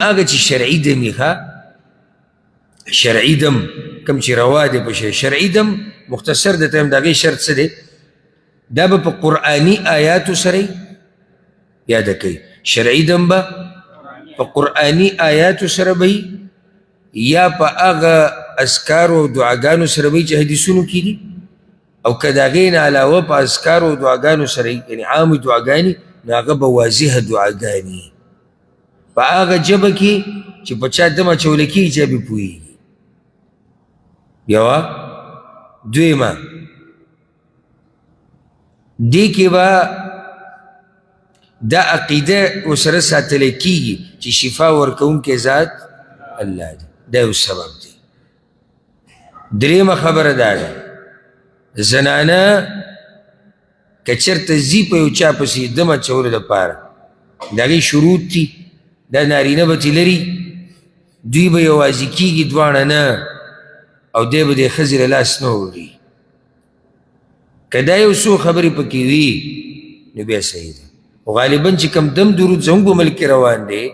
هغه چې شرعي دم یې ښه شرعي دم کوم چې روا دی په شرعي دم مختصر د ته هم د هغې شرط څه دی دا به په قرآني آیاتو سره یاده کوي شرعي دم به په قرآني آیاتو سره به یا په هغه اذکارو او دعاګانو سره به چې حدیثونو کې دي او که د هغې نه علاوه په اذکارو او دعاګانو سره یعنې عامې دعاګانې نو هغه به واضحه دعاګانې په هغه ژبه کې چې په چا دم اچولی کېږي چا پرې پوهېږي یوه دویمه دې کې به دا عقیده ورسره ساتلی کېږي چې شفا ورکوونکی ذات الله دی دا یو سبب دی درېیمه خبره دا ده زنانه که چېرته ځي په یو چا پسې دم اچولو دپاره د هغې شروط دي دا نارینه به ترې لري دوی به یوازې کېږي دواړه نه او دی به د ښځې له لاس نه وړي که دا یو څو خبرې پکې وي نو بیا صحیح ده خو غالبا چې کوم دم درود زموږ په ملک کې روان دی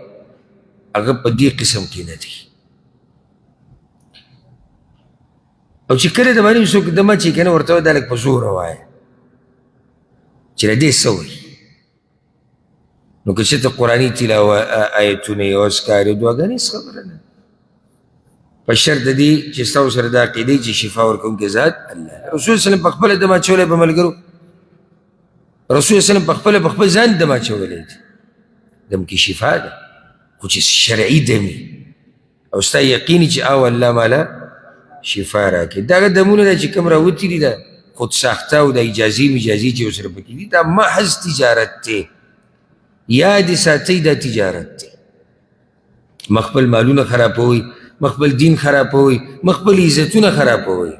هغه په دې قسم کې نه دی او چې کله د باندې څوک دم اچي که نه ورته وایي دا لږ په زوره وایه چې له دې څه وایي نو که چېرته قرآني تلاوه آیتونه یې او اذکار یې دعاګانې هېڅ خبره نه په شرط د دې چې ستاسو سره دا عقیده چې شفا ورکوونکی ذات الله رسول وسلم په خپله دم اچولی په ملګرو رسول وسلم په خپل ځان دم اچولی دی دم کې شفا ده خو چې شرعي دمي او ستا یقیني چې او الله ماله شفا راکړي دغه دمونه ده چې کوم راوتي دي دا خود ساخته او د اجازې مجازي چې ورسره پکې دي دا محض تجارت دی یاد ساتئ دا تجارت دی مخبل مالونه خرابوي مخبل دین خرابوي مخبل عزتونه خرابوي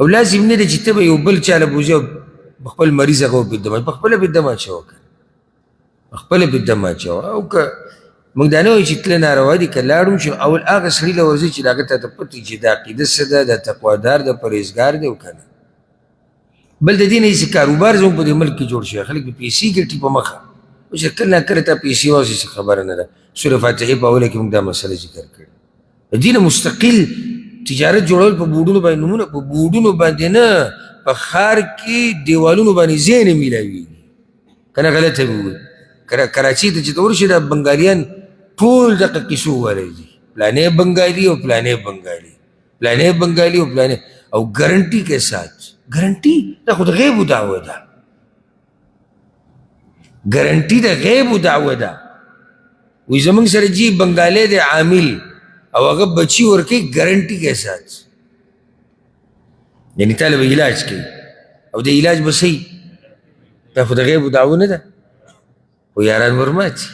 او لازم نه دی چې ته به یو بل چاله بوځې او خپل مریض هغه وپېدم پخپله به دم اچوه که خپله به دم اچوه او که موږ دا نه وایو چې تله ناروا دي که لاړو چې اول هغه سړي له ورځئ چې د هغه ته ته پته چې د عقیده څه ده د تقوادار د پرهیزګار دی او که نه بل د دې نه هېڅ کاروبار زموږ په دې ملک کې جوړ شوی خلک به پیسې ګټي په مخه اوس کله نه کله ته پیسې واوسې څه خبره نه ده سوره فاتحې په اوله کې موږ دا مسله ذکر کړې د دې نه مستقل تجارت جوړول په بورډونو باندې نومونه په بورډونو باندې نه په ښار کې دیوالونو باندې ځای نه میلاوېږي که نه غلطه مې وویل کراچۍ ته چې ته ورشې دا بنګالیان ټول دغه کیسو والی دي پلانې بنګالي او پلانې بنګالي پلانې بنګالي او پلانې او ګارنټي کے ساتھ ګارنټي دا خو د غیبو دعوه ده ګارنټي د غیبو دعوه ده وایي زموږ سره جي بنګالی دی عامل او هغه بچي ورکوي ګارنټي کے ساتھ یعنې تا له به علاج کوي او د علاج به صحیح دا خو د غیبو دعوه نه ده خو یاران ورماتي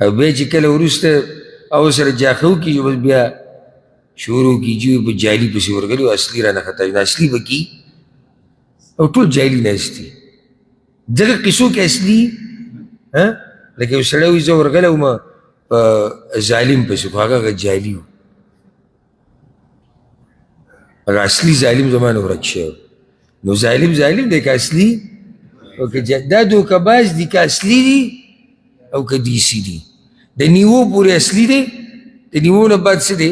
او بیا چې کله وروسته او سره جاخه وکړي بس بیا شروع کیږي په جعلي پسې ورغلي او اصلي رانه خطا نه اصلي به کي او ټول جعلي ناست دي دغه قصو کې اصلي لکه یو سړی وایي زه ورغلی وم په ظالم پسې خو هغه جعلي و هغه اصلي ظالم زما نه ورک شوی نو ظالم دی که اصلي دا دوکهباز دي که اصلي دي او که دیسي دي د نیوو پورې اصلي دی د نیوو نه بعد څه دی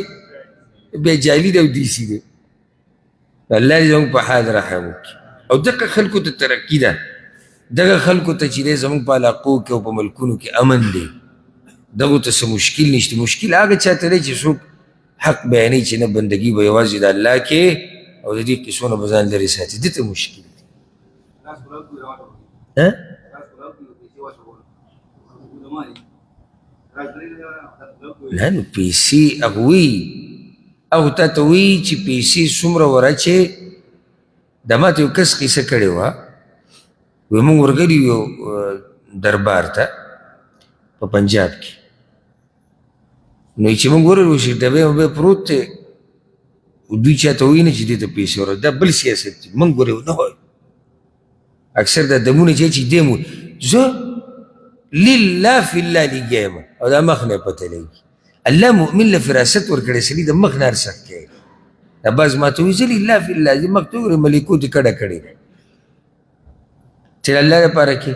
بیا جعلي دی او دیسي دی الله دې زموږ په حال رحم وکړي او دغه خلکو ته ترقي ده دغه خلکو ته چې دی زموږ په علاقو کې او په ملکونو کې امن دی دغو ته څه مشکل نشته مشکل هغه چاته دی چې څوک حق بیانوي چې نه بندګي به یوازې د الله کې او د دې قصو نه به ځان لرې ساتي دې ته مشکل دی نه نو پیسې هغه وایي او تا ته وایي چې پیسې څومره ورچې دا ماته یو کس قیسه کړې وه وایي موږ ورغلي یو دربار ته په پنجاب کې نو چې موږ ورغلو چې ډبې وبې پروت دی دوی چاته وایي نه چې دې ته پیسې ورکړي دا بل سیاست دی موږ ورغلو نه وایو اکثر دا دمونه چې دی مو زه لله فی الله لګیا یم او دا مخ نه پته لګي الله مؤمن له فراست ورکړی سړي د مخ نه هر څه کوي دا بعض ماته وایي زه لله فی الله زه مخ ته وګورې ملیکو دې کډه کړې چې الله لپاره کې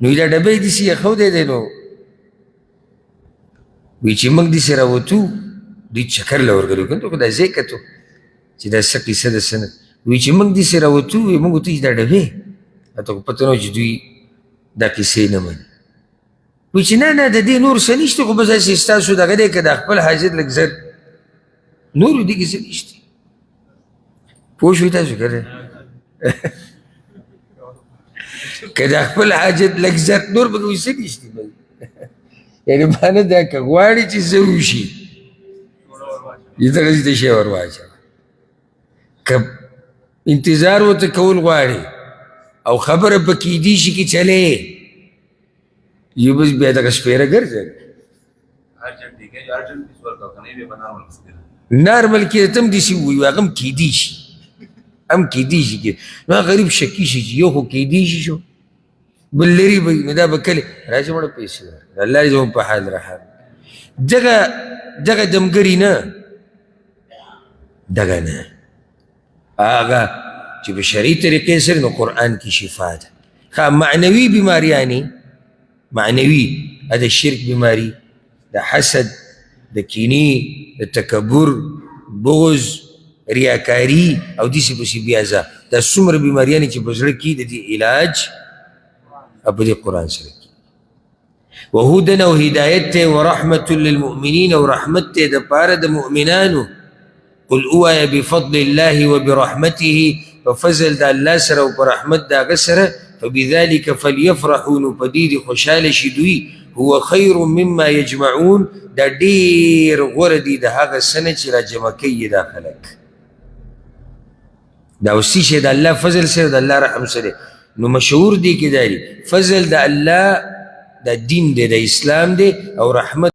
نو دا ډبې داسې یخودی دی نو وی چې موږ داسې راوتو دوی چکر له ورغلي کنه خو دا ځای کتو چې دا څه قیسه ده څه نه وی چې موږ داسې راوتو وی موږ ورته چې دا ډبې راته خو پته نه وه چې دوی دا کیسې نه مني وی چې نه نه د دې نور څه نشته خو بس هسې ستاسو دغه دی که دا خپل حاجت لږ زر نور دې کې څه نشته پوه شوئ تاسو که نه که دا خپل حاجت لږ زر نور به کوي څه نشته یعنې معنی دا که غواړي چې څه وشي دغسې ته شی ور واچوه که انتظار ورته کول غواړي او خبره په کیدي شي کې چلې یو بس بیا دغه سپیره ګرځه نارمل کې ته هم داسې ووایو هغه هم کیدي شي هم کیدي شي نو هغه غریب شکي شي چې یو خو کیدي شي شو بل لرې به نو دا به کلې راشه مړه پیسې ورکړه الله دې زموږ په حال رحم دغه دمګري نه دغه نه هغه چې په شرعي طریقې سره نو قرآن کې شفا ده معنوي بیماریانې معنوي د شرک بیماری د حسد د کینې د تکبر بغض ریاکاري او داسې پسې بیا ځه دا څومره بیماریانې چې په زړه کې د دې علاج په دې قرآن سره کې وهدن او هدایت ته ورحمة للمؤمنین او رحمت ته د پاره د مؤمنانو قل اوایا بفضل الله وبرحمته ففضل د الله سره او په رحمت د هغه سره فبذلك فليفرحوا نو په دې خوشحاله شي دوی هو خیر مما یجمعون دا ډېر غوره دي د هغه څه نه چې را جمع کوي دا خلک دا اوسي شی د الله فضل سره د الله رحم سره نو مشهور دی کې دا فضل د الله د دین دی د اسلام دی او رحمت